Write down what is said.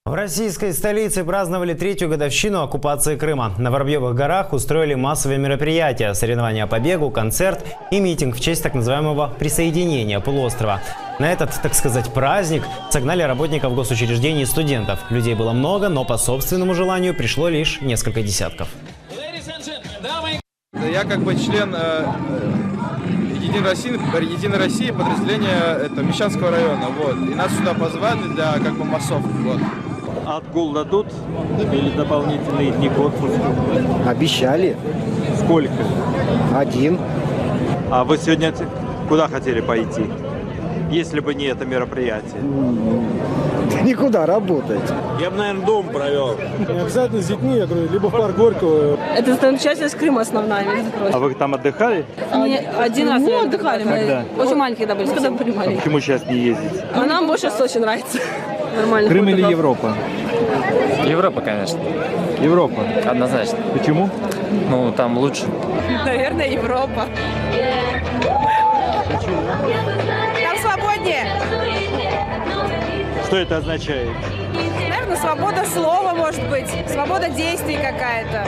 В российской столице праздновали третью годовщину оккупации Крыма. На Воробьевых горах устроили массовые мероприятия – соревнования по бегу, концерт и митинг в честь так называемого присоединения полуострова. На этот, так сказать, праздник согнали работников госучреждений и студентов. Людей было много, но по собственному желанию пришло лишь несколько десятков. Я как бы член Единой России подразделения Мещанского района. Вот. И нас сюда позвали для как бы массовки. Вот. Отгул дадут или дополнительные дни к отпуску? Обещали. Сколько? 1. А вы сегодня куда хотели пойти, если бы не это мероприятие? Да никуда работать. Я бы, наверное, дом провел. Не обязательно с детьми, я говорю, либо в парк Горького. Это замечательность Крыма основная, между прочим. А вы там отдыхали? Один раз мы отдыхали. Когда? Очень маленькие, когда были. Когда были А маленькие. почему сейчас не ездите? А нам больше Сочи нравится. Нормально. Крым или Европа? Европа, конечно, Европа. однозначно. Почему? Ну, там лучше. Наверное, Европа. Там свободнее. Что это означает? Наверное, свобода слова, может быть. Свобода действий какая-то.